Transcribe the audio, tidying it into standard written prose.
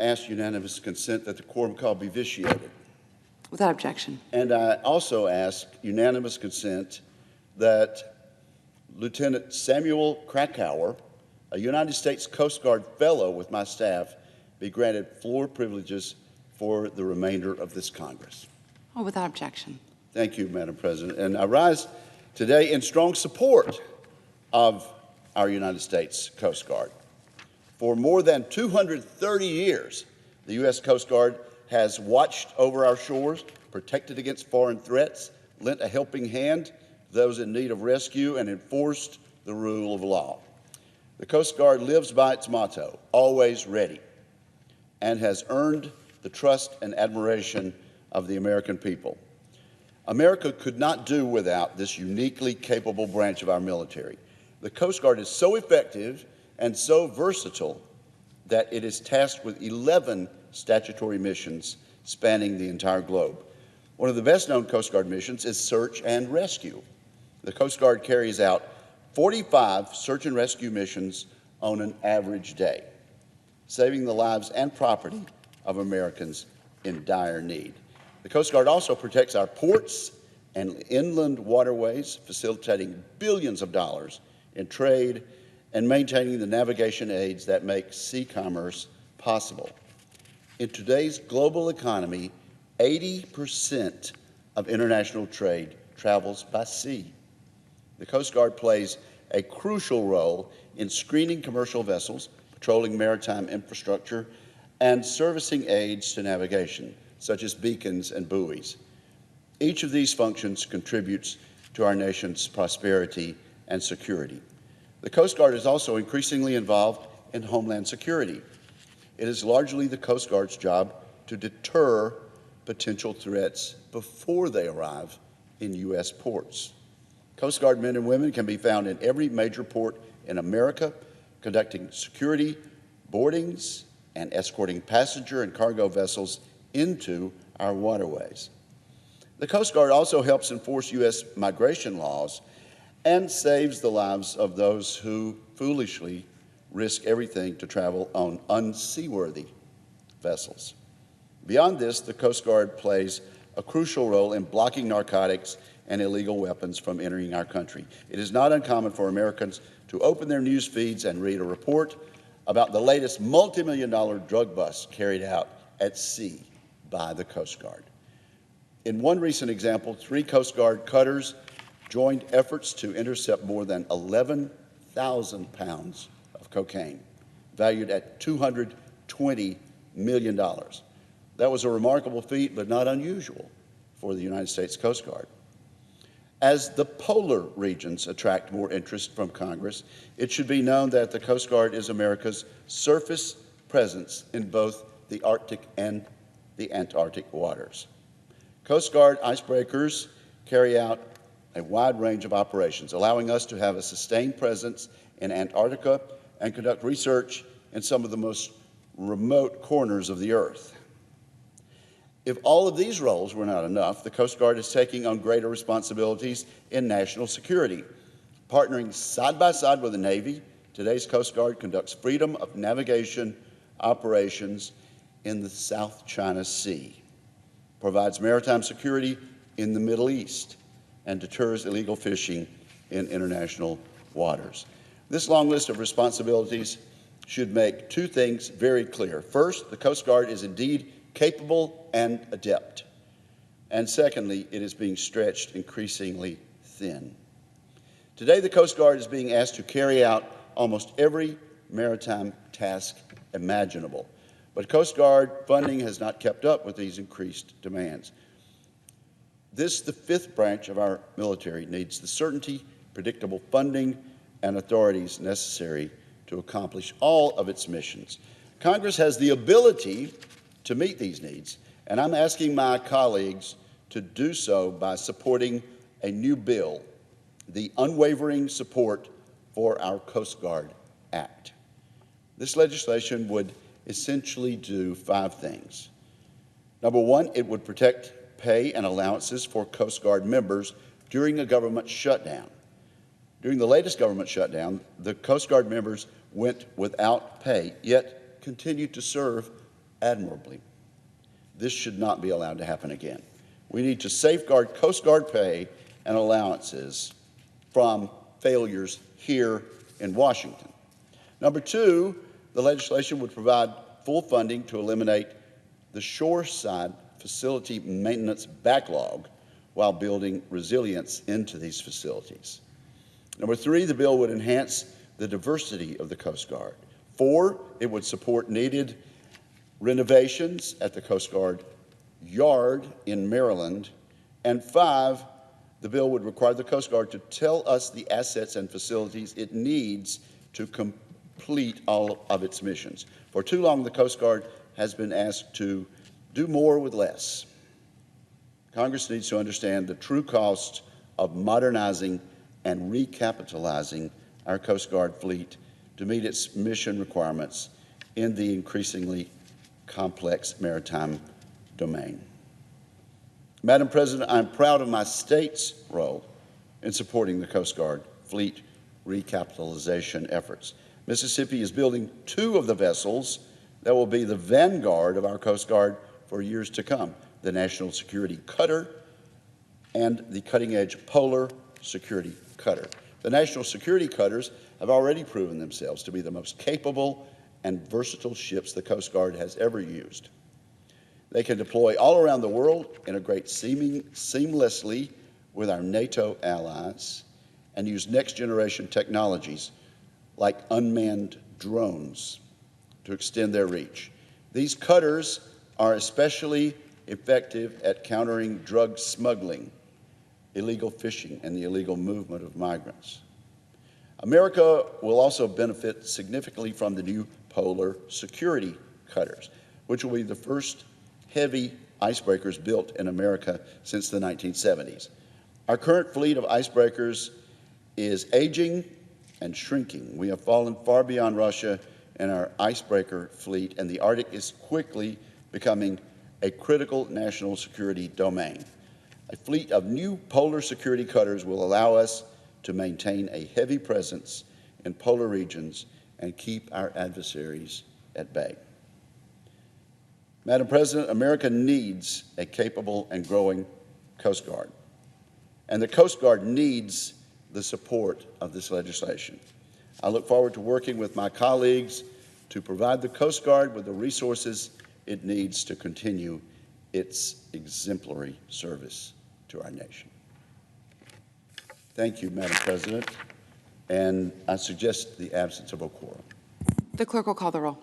ask unanimous consent that the quorum call be vitiated. Without objection. And I also ask unanimous consent that Lieutenant Samuel Krakauer, a United States Coast Guard fellow with my staff, be granted floor privileges for the remainder of this Congress. Oh, without objection. Thank you, Madam President. And I rise today in strong support of our United States Coast Guard. For more than 230 years, the U.S. Coast Guard has watched over our shores, protected against foreign threats, lent a helping hand to those in need of rescue, and enforced the rule of law. The Coast Guard lives by its motto, always ready, and has earned the trust and admiration of the American people. America could not do without this uniquely capable branch of our military. The Coast Guard is so effective and so versatile that it is tasked with 11 statutory missions spanning the entire globe. One of the best-known Coast Guard missions is search and rescue. The Coast Guard carries out 45 search and rescue missions on an average day, saving the lives and property of Americans in dire need. The Coast Guard also protects our ports and inland waterways, facilitating billions of dollars in trade and maintaining the navigation aids that make sea commerce possible. In today's global economy, 80% of international trade travels by sea. The Coast Guard plays a crucial role in screening commercial vessels, patrolling maritime infrastructure, and servicing aids to navigation, such as beacons and buoys. Each of these functions contributes to our nation's prosperity and security. The Coast Guard is also increasingly involved in homeland security. It is largely the Coast Guard's job to deter potential threats before they arrive in U.S. ports. Coast Guard men and women can be found in every major port in America, conducting security, boardings, and escorting passenger and cargo vessels into our waterways. The Coast Guard also helps enforce U.S. migration laws and saves the lives of those who foolishly risk everything to travel on unseaworthy vessels. Beyond this, the Coast Guard plays a crucial role in blocking narcotics and illegal weapons from entering our country. It is not uncommon for Americans to open their news feeds and read a report about the latest multi-million-dollar drug bust carried out at sea by the Coast Guard. In one recent example, 3 Coast Guard cutters joined efforts to intercept more than 11,000 pounds of cocaine, valued at $220 million. That was a remarkable feat, but not unusual for the United States Coast Guard. As the polar regions attract more interest from Congress, it should be known that the Coast Guard is America's surface presence in both the Arctic and the Antarctic waters. Coast Guard icebreakers carry out a wide range of operations, allowing us to have a sustained presence in Antarctica and conduct research in some of the most remote corners of the Earth. If all of these roles were not enough, the Coast Guard is taking on greater responsibilities in national security. Partnering side by side with the Navy, today's Coast Guard conducts freedom of navigation operations in the South China Sea, provides maritime security in the Middle East, and deters illegal fishing in international waters. This long list of responsibilities should make 2 things very clear. First, the Coast Guard is indeed capable and adept. And secondly, it is being stretched increasingly thin. Today, the Coast Guard is being asked to carry out almost every maritime task imaginable. But Coast Guard funding has not kept up with these increased demands. This, the 5th branch of our military, needs the certainty, predictable funding, and authorities necessary to accomplish all of its missions. Congress has the ability to meet these needs, and I'm asking my colleagues to do so by supporting a new bill, the Unwavering Support for Our Coast Guard Act. This legislation would essentially do 5 things. Number 1, it would protect pay and allowances for Coast Guard members during a government shutdown. During the latest government shutdown, the Coast Guard members went without pay, yet continued to serve admirably. This should not be allowed to happen again. We need to safeguard Coast Guard pay and allowances from failures here in Washington. Number two, the legislation would provide full funding to eliminate the shoreside facility maintenance backlog while building resilience into these facilities. Number three, the bill would enhance the diversity of the Coast Guard. Four, it would support needed renovations at the Coast Guard Yard in Maryland. And five, the bill would require the Coast Guard to tell us the assets and facilities it needs to complete all of its missions. For too long, the Coast Guard has been asked to do more with less. Congress needs to understand the true cost of modernizing and recapitalizing our Coast Guard fleet to meet its mission requirements in the increasingly complex maritime domain. Madam President, I'm proud of my state's role in supporting the Coast Guard fleet recapitalization efforts. Mississippi is building two of the vessels that will be the vanguard of our Coast Guard for years to come, the National Security Cutter and the cutting-edge Polar Security Cutter. The National Security Cutters have already proven themselves to be the most capable and versatile ships the Coast Guard has ever used. They can deploy all around the world, integrate seamlessly with our NATO allies, and use next-generation technologies like unmanned drones to extend their reach. These cutters are especially effective at countering drug smuggling, illegal fishing, and the illegal movement of migrants. America will also benefit significantly from the new Polar Security Cutters, which will be the first heavy icebreakers built in America since the 1970s. Our current fleet of icebreakers is aging and shrinking. We have fallen far beyond Russia in our icebreaker fleet, and the Arctic is quickly becoming a critical national security domain. A fleet of new Polar Security Cutters will allow us to maintain a heavy presence in polar regions and keep our adversaries at bay. Madam President, America needs a capable and growing Coast Guard, and the Coast Guard needs the support of this legislation. I look forward to working with my colleagues to provide the Coast Guard with the resources it needs to continue its exemplary service to our nation. Thank you, Madam President, and I suggest the absence of a quorum. The clerk will call the roll.